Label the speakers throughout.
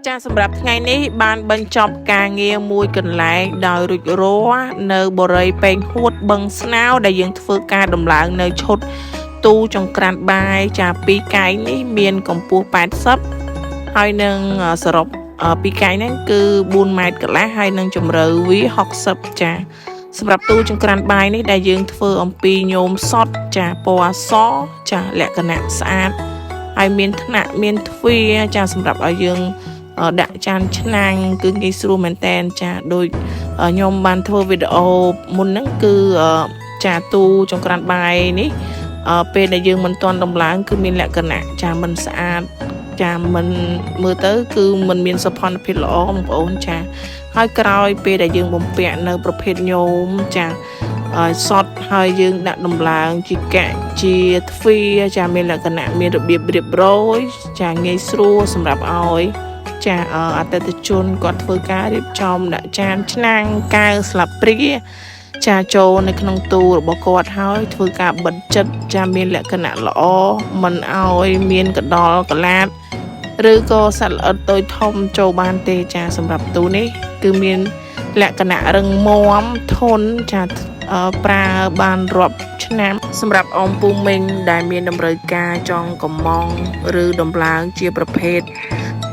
Speaker 1: ចាសម្រាប់ថ្ងៃនេះបានបញ្ចប់ការងារមួយកន្លែងដោយរួចរាល់នៅបរិយាពេញហួតបឹងស្នោដែលយើងធ្វើការដំឡើងនៅឈុតទូចង្ក្រានបាយចាពីរកែងនេះមានកម្ពស់80ហើយនឹងសរុបពីរកែងហ្នឹងគឺ4ម៉ែត្រកន្លះហើយនឹងជម្រៅវា60ចាសម្រាប់ទូចង្ក្រានបាយនេះដែលយើងធ្វើអំពីញោមសុតចាពណ៌អសចាលក្ខណៈស្អាតហើយមានថ្នាក់មានទ្វារចាសម្រាប់ឲ្យយើងដាក់ចានឆ្នាំងគឺងាយស្រួលមែនតែនចាដូចខ្ញុំបានធ្វើវីដេអូមុនហ្នឹងគឺចាទូចង្ក្រានបាយនេះពេលដែលយើងមិនទាន់ដំឡើងគឺមានលក្ខណៈចាមិនស្អាតចាមិនមើលទៅគឺមិនមានសោភ័ណភាពល្អបងប្អូនចាហើយក្រោយពេលដែលយើងបំពាក់នៅប្រភេទញោមចាសុតហើយយើងដាក់ដំឡើងជាកាក់ជាទ្វារចាមានលក្ខណៈមានរបៀបរៀបរយចាងាយស្រួលសម្រាប់ឲ្យចាអតិថិជនគាត់ធ្វើការរៀបចំដាក់ចានឆ្នាំងកែវស្លាបព្រាចាចូលនៅក្នុងទូរបស់គាត់ហើយធ្វើការបិទចិត្តចាមានលក្ខណៈល្អមិនឲ្យមានកដលកលាតឬក៏សត្វល្អិតតូចធំចូលបានទេចាសម្រាប់ទូនេះគឺមានលក្ខណៈរឹងមាំធន់ចាប្រើបានរាប់ឆ្នាំសម្រាប់អមពូមីងដែលមានតម្រូវការចង់កំងឬដំឡើងជាប្រភេទ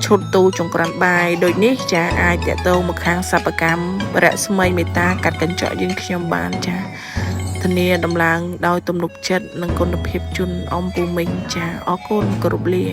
Speaker 1: ឈុតទូចង្ក្រានបាយដូចនេះចាអាចតាក់ទងមកខាងសិប្បកម្មរស្មីមេតាកាត់កញ្ចក់យើងខ្ញុំបានចាធានាដំឡើងដោយទំនុកចិត្តនិងគុណភាពជូនអមពូមីងចាអរគុណគោរពលា